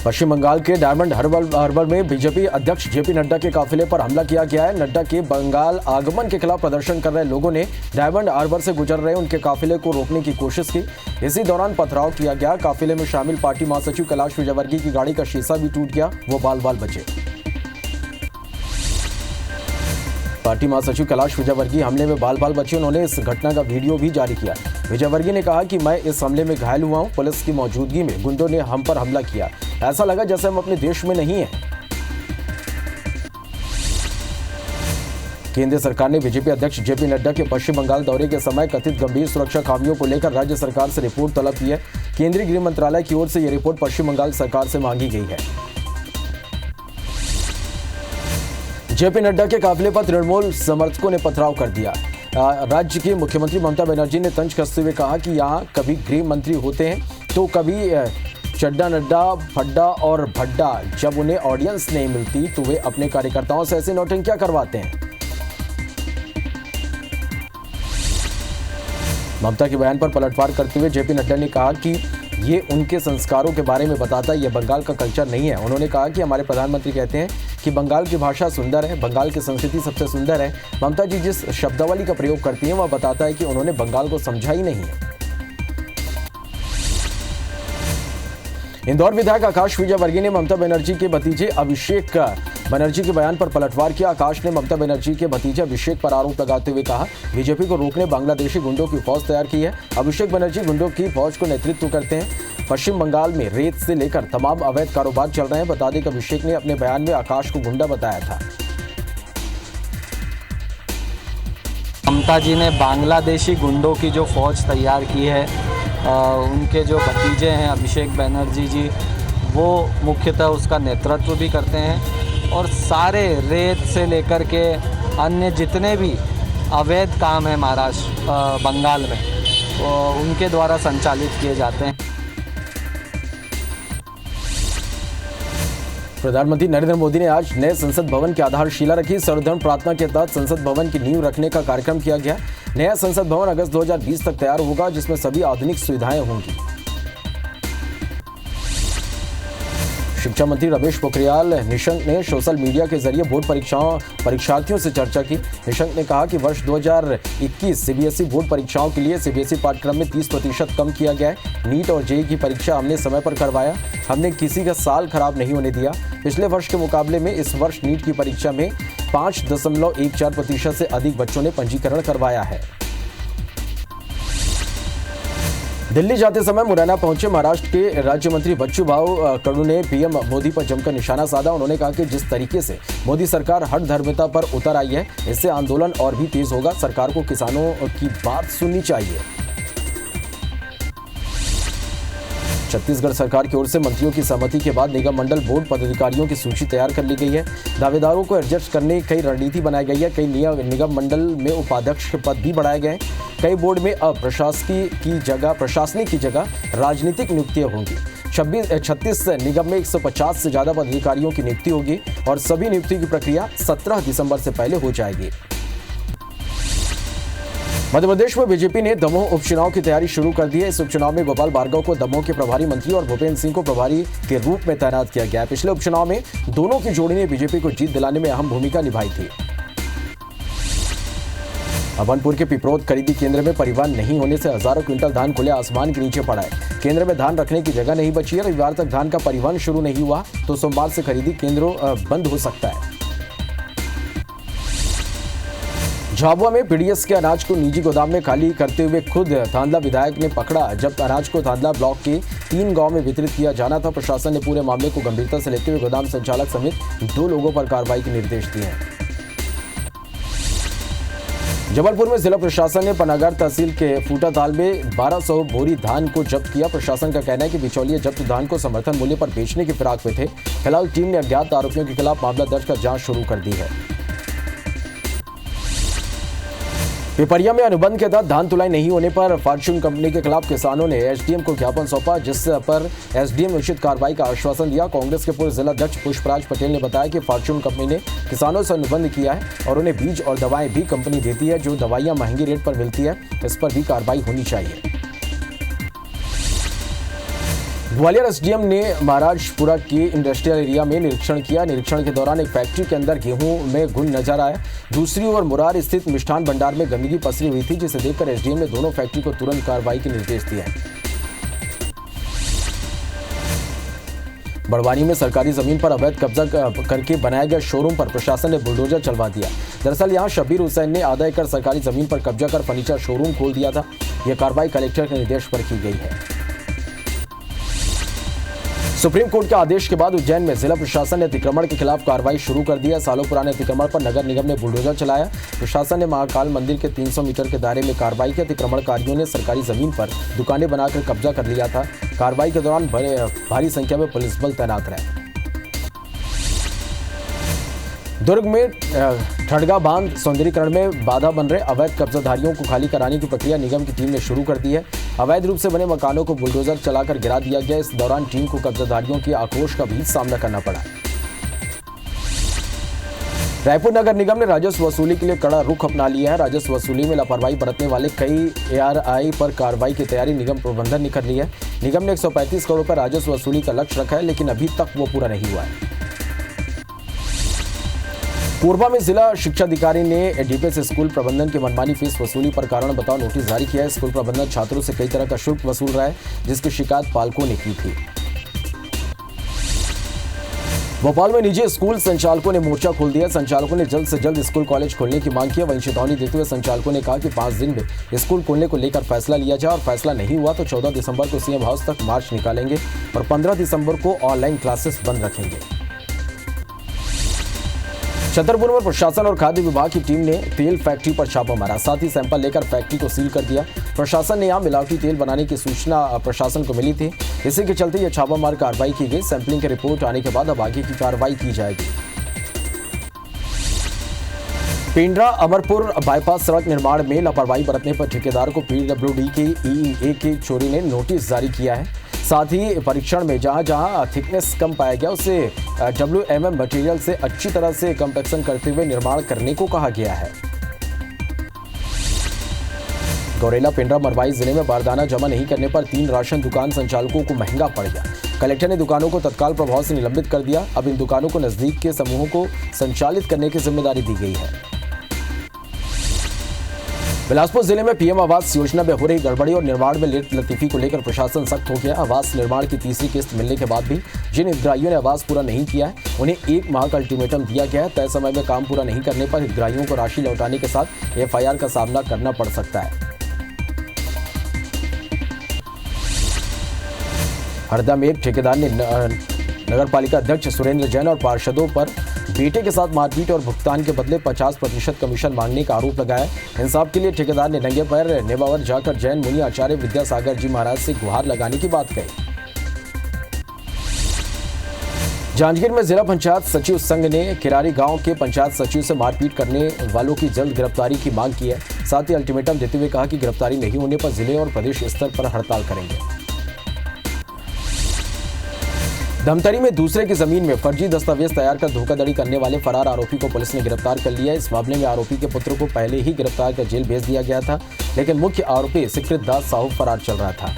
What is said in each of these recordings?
पश्चिम बंगाल के diamond harbour में BJP अध्यक्ष जेपी नड्डा के काफिले पर हमला किया गया है। नड्डा के बंगाल आगमन के खिलाफ प्रदर्शन कर रहे लोगों ने डायमंड हार्बर से गुजर रहे उनके काफिले को रोकने की कोशिश की। इसी दौरान पथराव किया गया। काफिले में शामिल पार्टी महासचिव कैलाश विजयवर्गीय की गाड़ी का शीशा भी टूट गया, वो बाल बाल बचे। पार्टी महासचिव कैलाश विजयवर्गीय हमले में बाल बाल बचे। उन्होंने इस घटना का वीडियो भी जारी किया। विजयवर्गीय ने कहा कि मैं इस हमले में घायल हुआ हूं। पुलिस की मौजूदगी में गुंडों ने हम पर हमला किया। ऐसा लगा जैसे हम अपने देश में नहीं हैं। केंद्र सरकार ने बीजेपी अध्यक्ष जेपी नड्डा के पश्चिम बंगाल दौरे के समय कथित गंभीर सुरक्षा खामियों को लेकर राज्य सरकार से रिपोर्ट तलब की है। केंद्रीय गृह मंत्रालय की ओर से यह रिपोर्ट पश्चिम बंगाल सरकार से मांगी गई है। जेपी नड्डा के काफिले पर तृणमूल समर्थकों ने पथराव कर दिया। राज्य की मुख्यमंत्री ममता बनर्जी ने तंज कसते हुए कहा कि यहाँ कभी गृह मंत्री होते हैं तो कभी चड्डा नड्डा फड्डा और भड्डा। जब उन्हें ऑडियंस नहीं मिलती तो वे अपने कार्यकर्ताओं से ऐसे नौटंकियां करवाते हैं। ममता के बयान पर पलटवार करते हुए जेपी नड्डा ने कहा कि ये उनके संस्कारों के बारे में बताता है, ये बंगाल का कल्चर नहीं है। उन्होंने कहा कि हमारे प्रधानमंत्री कहते हैं कि बंगाल की भाषा सुंदर है, बंगाल की संस्कृति सबसे सुंदर है। ममता जी जिस शब्दावली का प्रयोग करती हैं वह बताता है कि उन्होंने बंगाल को समझा ही नहीं है। इंदौर विधायक आकाश विजयवर्गीय ने ममता बनर्जी के भतीजे अभिषेक बनर्जी के बयान पर पलटवार किया। आकाश ने ममता बनर्जी के भतीजे अभिषेक पर आरोप लगाते हुए कहा, बीजेपी को रोकने बांग्लादेशी गुंडों की फौज तैयार की है। अभिषेक बनर्जी गुंडों की फौज को नेतृत्व करते हैं। पश्चिम बंगाल में रेत से लेकर तमाम अवैध कारोबार चल रहे हैं। बता दें कि अभिषेक ने अपने बयान में आकाश को गुंडा बताया था। ममता जी ने बांग्लादेशी गुंडों की जो फौज तैयार की है, उनके जो भतीजे हैं अभिषेक बनर्जी जी, वो मुख्यतः उसका नेतृत्व भी करते हैं और सारे रेत से लेकर के अन्य जितने भी अवैध काम है महाराष्ट्र बंगाल में, वो उनके द्वारा संचालित किए जाते हैं। प्रधानमंत्री नरेंद्र मोदी ने आज नए संसद भवन की आधारशिला रखी। सर्वधर्म प्रार्थना के तहत संसद भवन की नींव रखने का कार्यक्रम किया गया। नया संसद भवन अगस्त 2020 तक तैयार होगा, जिसमें सभी आधुनिक सुविधाएं होंगी। शिक्षा मंत्री रमेश पोखरियाल निशंक ने सोशल मीडिया के जरिए बोर्ड परीक्षार्थियों से चर्चा की। निशंक ने कहा कि वर्ष 2021 सीबीएसई बोर्ड परीक्षाओं के लिए सीबीएसई पाठ्यक्रम में 30% कम किया गया है। नीट और जेईई की परीक्षा हमने समय पर करवाया। हमने किसी का साल खराब नहीं होने दिया। पिछले वर्ष के मुकाबले में इस वर्ष नीट की परीक्षा में 5.14% से अधिक बच्चों ने पंजीकरण करवाया है। दिल्ली जाते समय मुरैना पहुंचे महाराष्ट्र के राज्य मंत्री बच्चू भाऊ कडू ने पीएम मोदी पर जमकर निशाना साधा। उन्होंने कहा कि जिस तरीके से मोदी सरकार हर धर्मिता पर उतर आई है, इससे आंदोलन और भी तेज होगा। सरकार को किसानों की बात सुननी चाहिए। छत्तीसगढ़ सरकार की ओर से मंत्रियों की सहमति के बाद निगम मंडल बोर्ड पदाधिकारियों की सूची तैयार कर ली गई है। दावेदारों को एडजस्ट करने कई रणनीति बनाई गई है। कई निगम मंडल में उपाध्यक्ष के पद भी बढ़ाए गए। कई बोर्ड में अब प्रशासनिक की जगह राजनीतिक नियुक्तियां होंगी। 36 निगम में 150 से ज्यादा पदाधिकारियों की नियुक्ति होगी और सभी नियुक्ति की प्रक्रिया 17 दिसंबर से पहले हो जाएगी। मध्य प्रदेश में बीजेपी ने दमोह उपचुनाव की तैयारी शुरू कर दी है। इस उपचुनाव में गोपाल भार्गव को दमोह के प्रभारी मंत्री और भूपेंद्र सिंह को प्रभारी के रूप में तैनात किया गया। पिछले उपचुनाव में दोनों की जोड़ी ने बीजेपी को जीत दिलाने में अहम भूमिका निभाई थी। अभनपुर के पिपरोद खरीदी केंद्र में परिवहन नहीं होने से हजारों क्विंटल धान खुले आसमान के नीचे पड़ा है। केंद्र में धान रखने की जगह नहीं बची है। रविवार तक धान का परिवहन शुरू नहीं हुआ तो सोमवार से खरीदी केंद्रों बंद हो सकता है। झाबुआ में पीडीएस के अनाज को निजी गोदाम में खाली करते हुए खुद धांधला विधायक ने पकड़ा। जब अनाज को धांधला ब्लॉक के 3 गांव में वितरित किया जाना था, प्रशासन ने पूरे मामले को गंभीरता से लेते हुए गोदाम संचालक समेत 2 लोगों पर कार्रवाई के निर्देश दिए हैं। जबलपुर में जिला प्रशासन ने पनागर तहसील के फूटाताल में 1200 बोरी धान को जब्त किया। प्रशासन का कहना है कि बिचौलिए जब्त धान को समर्थन मूल्य पर बेचने की फिराक में थे। फिलहाल टीम ने अज्ञात आरोपियों के खिलाफ मामला दर्ज कर जांच शुरू कर दी है। पिपरिया में अनुबंध के तहत धान तुलाई नहीं होने पर फॉर्च्यून कंपनी के खिलाफ किसानों ने एसडीएम को ज्ञापन सौंपा, जिस पर एसडीएम उचित कार्रवाई का आश्वासन दिया। कांग्रेस के पूर्व जिलाध्यक्ष पुष्पराज पटेल ने बताया कि फॉर्च्यून कंपनी ने किसानों से अनुबंध किया है और उन्हें बीज और दवाएं भी कंपनी देती है। जो दवाइयां महंगी रेट पर मिलती है, इस पर भी कार्रवाई होनी चाहिए। ग्वालियर एसडीएम ने महाराजपुरा के इंडस्ट्रियल एरिया में निरीक्षण किया। निरीक्षण के दौरान एक फैक्ट्री के अंदर गेहूं में घुन नजर आया। दूसरी ओर मुरार स्थित मिष्ठान भंडार में गंदगी पसरी हुई थी, जिसे देखकर एसडीएम ने दोनों फैक्ट्री को तुरंत कार्रवाई के निर्देश दिए हैं। बड़वानी में सरकारी जमीन पर अवैध कब्जा करके बनाए गए शोरूम पर प्रशासन ने बुलडोजर चलवा दिया। दरअसल यहां शब्बीर हुसैन ने आधा एकड़ सरकारी जमीन पर कब्जा कर फर्नीचर शोरूम खोल दिया था। यह कार्रवाई कलेक्टर के निर्देश पर की गई है। सुप्रीम कोर्ट के आदेश के बाद उज्जैन में जिला प्रशासन ने अतिक्रमण के खिलाफ कार्रवाई शुरू कर दिया। सालों पुराने अतिक्रमण पर नगर निगम ने बुलडोजर चलाया। प्रशासन ने महाकाल मंदिर के 300 मीटर के दायरे में कार्रवाई की। अतिक्रमणकारियों ने सरकारी जमीन पर दुकानें बनाकर कब्जा कर लिया था। कार्रवाई के दौरान भारी संख्या में पुलिस बल तैनात रहे। दुर्ग में ठड़गा बांध सौंदर्यीकरण में बाधा बन रहे अवैध कब्जाधारियों को खाली कराने की प्रक्रिया निगम की टीम ने शुरू कर दी है। अवैध रूप से बने मकानों को बुलडोजर चलाकर गिरा दिया गया। इस दौरान टीम को कब्जाधारियों के आक्रोश का भी सामना करना पड़ा। रायपुर नगर निगम ने राजस्व वसूली के लिए कड़ा रुख अपना लिया है। राजस्व वसूली में लापरवाही बरतने वाले कई एआरआई पर कार्रवाई की तैयारी निगम प्रबंधन ने कर ली है। निगम ने 135 करोड़ का राजस्व वसूली का लक्ष्य रखा है, लेकिन अभी तक वो पूरा नहीं हुआ है। कोरबा में जिला शिक्षा अधिकारी ने डीपीएस स्कूल प्रबंधन की मनमानी फीस वसूली पर कारण बताओ नोटिस जारी किया है। स्कूल प्रबंधन छात्रों से कई तरह का शुल्क वसूल रहा है, जिसकी शिकायत पालकों ने की थी। भोपाल में निजी स्कूल संचालकों ने मोर्चा खोल दिया। संचालकों ने जल्द से जल्द स्कूल कॉलेज खोलने की मांग की। वहीं चेतावनी देते हुए संचालकों ने कहा कि 5 दिन में स्कूल खोलने को लेकर फैसला लिया जाए और फैसला नहीं हुआ तो 14 दिसंबर को सीएम हाउस तक मार्च निकालेंगे और 15 दिसंबर को ऑनलाइन क्लासेस बंद रखेंगे। छतरपुर में प्रशासन और खाद्य विभाग की टीम ने तेल फैक्ट्री पर छापा मारा। साथ ही सैंपल लेकर फैक्ट्री को सील कर दिया। प्रशासन ने यहां मिलावटी तेल बनाने की सूचना प्रशासन को मिली थी। इसी के चलते यह छापामार कार्रवाई की गई। सैंपलिंग की रिपोर्ट आने के बाद अब आगे की कार्रवाई की जाएगी। पेंड्रा अमरपुर बाईपास सड़क निर्माण में लापरवाही बरतने पर ठेकेदार को पीडब्ल्यूडी के ईईए के चोरी ने नोटिस जारी किया है। साथ ही परीक्षण में जहां थिकनेस कम पाया गया उसे WMM मटेरियल से अच्छी तरह से कंपैक्शन करते हुए निर्माण करने को कहा गया है। गौरेला पेंड्रा मरवाई जिले में बारदाना जमा नहीं करने पर 3 राशन दुकान संचालकों को महंगा पड़ गया। कलेक्टर ने दुकानों को तत्काल प्रभाव से निलंबित कर दिया। अब इन दुकानों को नजदीक के समूहों को संचालित करने की जिम्मेदारी दी गई है। बिलासपुर जिले में पीएम आवास योजना में हो रही गड़बड़ी और निर्माण में लेट लतीफी को लेकर प्रशासन सख्त हो गया। आवास निर्माण की तीसरी किस्त मिलने के बाद भी जिन हितग्राहियों ने आवास पूरा नहीं किया है उन्हें 1 माह का अल्टीमेटम दिया गया है। तय समय में काम पूरा नहीं करने पर हितग्राहियों को राशि लौटाने के साथ FIR का सामना करना पड़ सकता है। हरदा में एक ठेकेदार ने नगर पालिका अध्यक्ष सुरेंद्र जैन और पार्षदों पर बेटे के साथ मारपीट और भुगतान के बदले 50% कमीशन मांगने का आरोप लगाया। इंसाफ के लिए ठेकेदार ने नंगे पैर नेवावर जाकर जैन मुनि आचार्य विद्यासागर जी महाराज से गुहार लगाने की बात कही। जांजगीर में जिला पंचायत सचिव संघ ने किरारी गांव के पंचायत सचिव से मारपीट करने वालों की जल्द गिरफ्तारी की मांग की है। साथ ही अल्टीमेटम देते हुए कहा कि गिरफ्तारी नहीं होने पर जिले और प्रदेश स्तर पर हड़ताल करेंगे। धमतरी में दूसरे की जमीन में फर्जी दस्तावेज तैयार कर धोखाधड़ी करने वाले फरार आरोपी को पुलिस ने गिरफ्तार कर लिया। इस मामले में आरोपी के पुत्र को पहले ही गिरफ्तार कर जेल भेज दिया गया था, लेकिन मुख्य आरोपी सिकृत दास साहू फरार चल रहा था।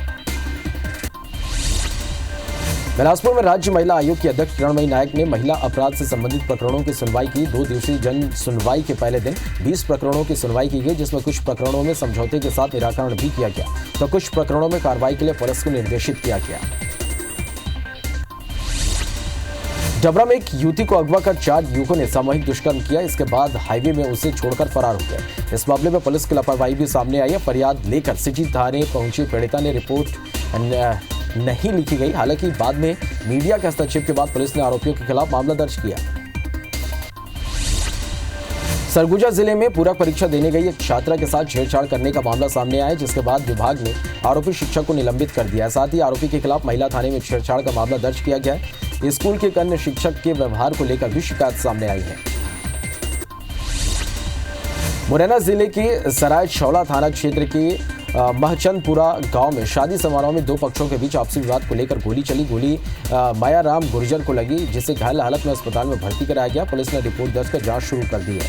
बिलासपुर में राज्य महिला आयोग की अध्यक्ष किरणमयी नायक ने महिला अपराध से संबंधित प्रकरणों की सुनवाई की। 2 दिवसीय जन सुनवाई के पहले दिन 20 प्रकरणों की सुनवाई की गई, जिसमें कुछ प्रकरणों में समझौते के साथ निराकरण भी किया गया तो कुछ प्रकरणों में कार्रवाई के लिए पुलिस को निर्देशित किया गया। डबरा में एक युवती को अगवा कर 4 युवकों ने सामूहिक दुष्कर्म किया। इसके बाद हाईवे में उसे छोड़कर फरार हो गए। इस मामले में पुलिस की लापरवाही भी सामने आई है। फरियाद लेकर सिटी थाने पहुंची पीड़िता ने रिपोर्ट नहीं लिखी गई। हालांकि बाद में मीडिया के हस्तक्षेप के बाद पुलिस ने आरोपियों के खिलाफ मामला दर्ज किया। सरगुजा जिले में पूरक परीक्षा देने गई एक छात्रा के साथ छेड़छाड़ करने का मामला सामने आया, जिसके बाद विभाग ने आरोपी शिक्षक को निलंबित कर दिया। साथ ही आरोपी के खिलाफ महिला थाने में छेड़छाड़ का मामला दर्ज किया गया है। स्कूल के कन्या शिक्षक के व्यवहार को लेकर भी शिकायत सामने आई है। मुरैना जिले के सराय छौला थाना क्षेत्र के महचंदपुरा गांव में शादी समारोह में 2 पक्षों के बीच आपसी विवाद को लेकर गोली चली। गोली मायाराम गुर्जर को लगी, जिसे घायल हालत में अस्पताल में भर्ती कराया गया। पुलिस ने रिपोर्ट दर्ज कर जांच शुरू कर दी है।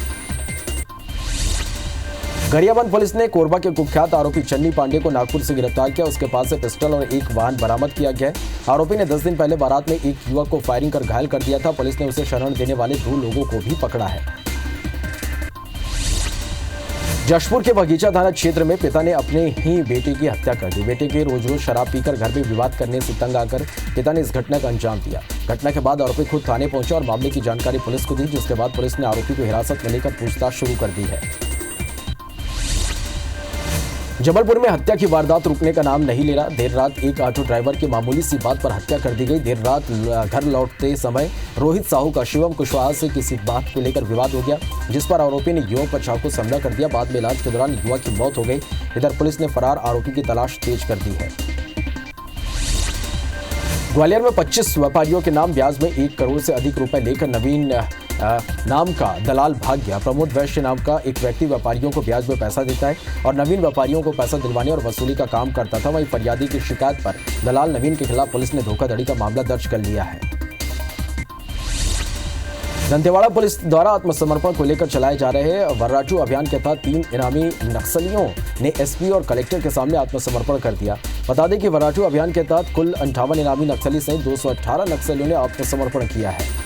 गरियाबंद पुलिस ने कोरबा के कुख्यात आरोपी चन्नी पांडे को नागपुर से गिरफ्तार किया। उसके पास से पिस्टल और एक वाहन बरामद किया गया है। आरोपी ने 10 दिन पहले बारात में एक युवक को फायरिंग कर घायल कर दिया था। पुलिस ने उसे शरण देने वाले 2 लोगों को भी पकड़ा है। जशपुर के बगीचा थाना क्षेत्र में पिता ने अपने ही बेटे की हत्या कर दी। बेटे के रोज रोज शराब पीकर घर में विवाद करने से तंग आकर पिता ने इस घटना का अंजाम दिया। घटना के बाद आरोपी खुद थाने पहुंचा और मामले की जानकारी पुलिस को दी, जिसके बाद पुलिस ने आरोपी को हिरासत में लेकर पूछताछ शुरू कर दी है। जबलपुर में हत्या की वारदात रुकने का नाम नहीं ले रहा। देर रात एक ऑटो ड्राइवर की मामूली सी बात पर हत्या कर दी गई। देर रात घर लौटते समय रोहित साहू का शिवम कुशवाहा से किसी बात को लेकर विवाद हो गया, जिस पर आरोपी ने युवक पर चाकू से हमला कर दिया। बाद में इलाज के दौरान युवक की मौत हो गई। इधर पुलिस ने फरार आरोपी की तलाश तेज कर दी है। ग्वालियर में 25 व्यापारियों के नाम ब्याज में 1 करोड़ से अधिक रुपए लेकर नवीन नाम का दलाल भाग गया। प्रमोद वैश्य नाम का एक व्यक्ति व्यापारियों को ब्याज में पैसा देता है और नवीन व्यापारियों को पैसा दिलवाने और वसूली का काम करता था। वहीं फरियादी की शिकायत पर दलाल नवीन के खिलाफ पुलिस ने धोखाधड़ी का मामला दर्ज कर लिया है। दंतेवाड़ा पुलिस द्वारा आत्मसमर्पण को लेकर चलाए जा रहे वर्राटू अभियान के तहत 3 इनामी नक्सलियों ने एसपी और कलेक्टर के सामने आत्मसमर्पण कर दिया। बता दें कि वर्राटू अभियान के तहत कुल 58 इनामी नक्सली सहित 218 नक्सलियों ने आत्मसमर्पण किया है।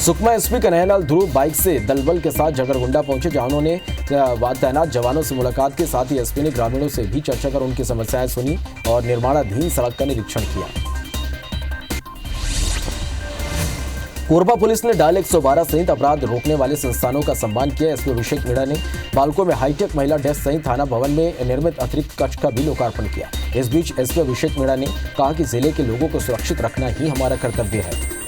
सुकमा एसपी कन्हैयालाल ध्रुव बाइक से दलबल के साथ जगरगुंडा पहुंचे, जहां उन्होंने तैनात जवानों से मुलाकात की। साथ ही एसपी ने ग्रामीणों से भी चर्चा कर उनकी समस्याएं सुनी और निर्माणाधीन सड़क का निरीक्षण किया। कोरबा पुलिस ने डायल 112 सहित अपराध रोकने वाले संस्थानों का सम्मान किया। एसपी अभिषेक मीणा ने बालको में हाईटेक महिला डेस्क सहित थाना भवन में निर्मित अतिरिक्त कक्ष का भी लोकार्पण किया। इस बीच एसपी अभिषेक मीणा ने कहा कि जिले के लोगों को सुरक्षित रखना ही हमारा कर्तव्य है।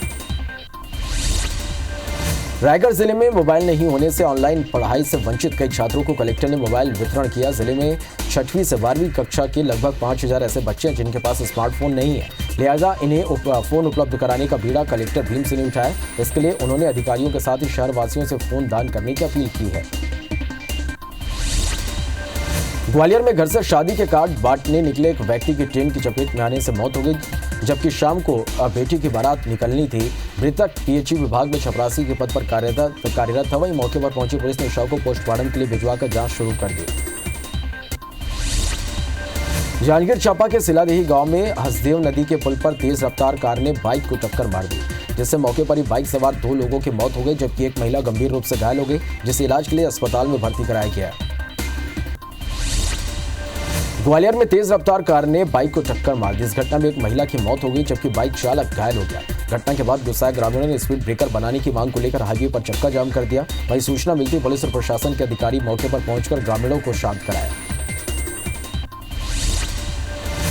रायगढ़ जिले में मोबाइल नहीं होने से ऑनलाइन पढ़ाई से वंचित कई छात्रों को कलेक्टर ने मोबाइल वितरण किया। जिले में 6वीं से 12वीं कक्षा के लगभग 5000 ऐसे बच्चे हैं जिनके पास स्मार्टफोन नहीं है, लिहाजा इन्हें फोन उपलब्ध कराने का बीड़ा कलेक्टर भीम सिंह ने उठाया। इसके लिए उन्होंने अधिकारियों के साथ ही शहर वासियों से फोन दान करने की अपील की है। ग्वालियर में घर से शादी के कार्ड बांटने निकले एक व्यक्ति की ट्रेन की चपेट में आने से मौत हो गई, जबकि शाम को बेटी की बारात निकलनी थी। मृतक पीएचई विभाग में चपरासी के पद पर कार्यरत था। वहीं मौके पर पहुंची पुलिस ने शव को पोस्टमार्टम के लिए भिजवाकर जांच शुरू कर दी। जांजगीर चांपा के सिलादेही गांव में हसदेव नदी के पुल पर तेज रफ्तार कार ने बाइक को टक्कर मार दी, जिससे मौके पर ही बाइक सवार 2 लोगों की मौत हो गई, जबकि एक महिला गंभीर रूप से घायल हो गई, जिसे इलाज के लिए अस्पताल में भर्ती कराया गया। ग्वालियर में तेज रफ्तार कार ने बाइक को टक्कर मार दी। इस घटना में एक महिला की मौत हो गई, जबकि बाइक चालक घायल हो गया। घटना के बाद गुस्साए ग्रामीणों ने स्पीड ब्रेकर बनाने की मांग को लेकर हाईवे पर चक्का जाम कर दिया। वहीं सूचना मिलती पुलिस और प्रशासन के अधिकारी मौके पर पहुंचकर ग्रामीणों को शांत कराया।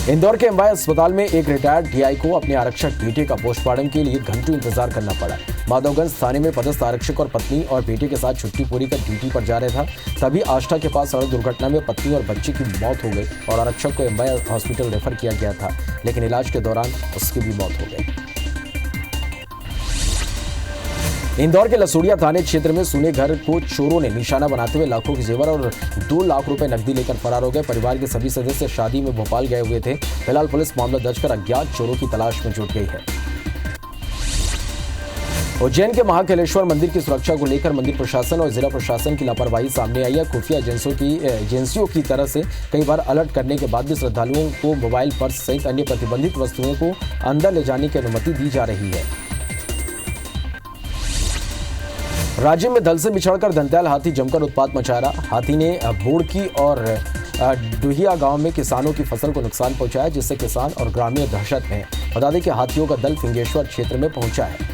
इंदौर के एमवाय अस्पताल में एक रिटायर्ड डीआई को अपने आरक्षक बेटे का पोस्टमार्टम के लिए घंटों इंतजार करना पड़ा। माधवगंज थाने में पदस्थ आरक्षक और पत्नी और बेटे के साथ छुट्टी पूरी कर ड्यूटी पर जा रहा था, तभी आष्टा के पास सड़क दुर्घटना में पत्नी और बच्चे की मौत हो गई और आरक्षक को एमवाय हॉस्पिटल रेफर किया गया था, लेकिन इलाज के दौरान उसकी भी मौत हो गई। इंदौर के लसूड़िया थाने क्षेत्र में सुने घर को चोरों ने निशाना बनाते हुए लाखों के जेवर और 2 लाख रुपए नकदी लेकर फरार हो गए। परिवार के सभी सदस्य शादी में भोपाल गए हुए थे। फिलहाल पुलिस मामला दर्ज कर अज्ञात चोरों की तलाश में जुट गई है। उज्जैन के महाकालेश्वर मंदिर की सुरक्षा को लेकर मंदिर प्रशासन और जिला प्रशासन की लापरवाही सामने आई है। खुफिया एजेंसियों की तरफ से कई बार अलर्ट करने के बाद भी श्रद्धालुओं को मोबाइल, पर्स सहित अन्य प्रतिबंधित वस्तुओं को अंदर ले जाने की अनुमति दी जा रही है। राज्य में दल से बिछड़कर दंतैल हाथी जमकर उत्पात मचा रहा। हाथी ने बोड़की और डुहिया गांव में किसानों की फसल को नुकसान पहुंचाया, जिससे किसान और ग्रामीण दहशत में। बता दें कि हाथियों का दल फिंगेश्वर क्षेत्र में पहुंचा है।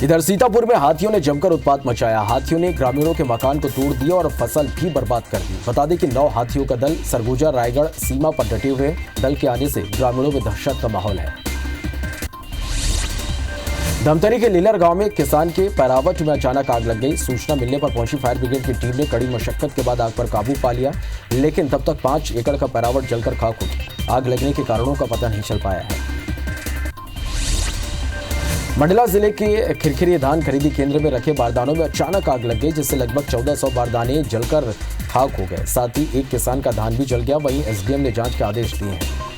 इधर सीतापुर में हाथियों ने जमकर उत्पात मचाया। हाथियों ने ग्रामीणों के मकान को तोड़ दिया और फसल भी बर्बाद कर दी। बता दें कि 9 हाथियों का दल सरगुजा रायगढ़ सीमा पर डटे हुए। दल के आने से ग्रामीणों में दहशत का माहौल है। धमतरी के लीलर गांव में किसान के पैरावट में अचानक आग लग गई। सूचना मिलने पर पहुंची फायर ब्रिगेड की टीम ने कड़ी मशक्कत के बाद आग पर काबू पा लिया, लेकिन तब तक 5 एकड़ का पैरावट जलकर खाक हो गया। आग लगने के कारणों का पता नहीं चल पाया है। मंडला जिले के खिरखिरी धान खरीदी केंद्र में रखे बारदानों में अचानक आग लग गई, जिससे लगभग 1400 बारदाने जलकर खाक हो गए। साथ ही एक किसान का धान भी जल गया। वहीं एसडीएम ने जांच के आदेश दिए हैं।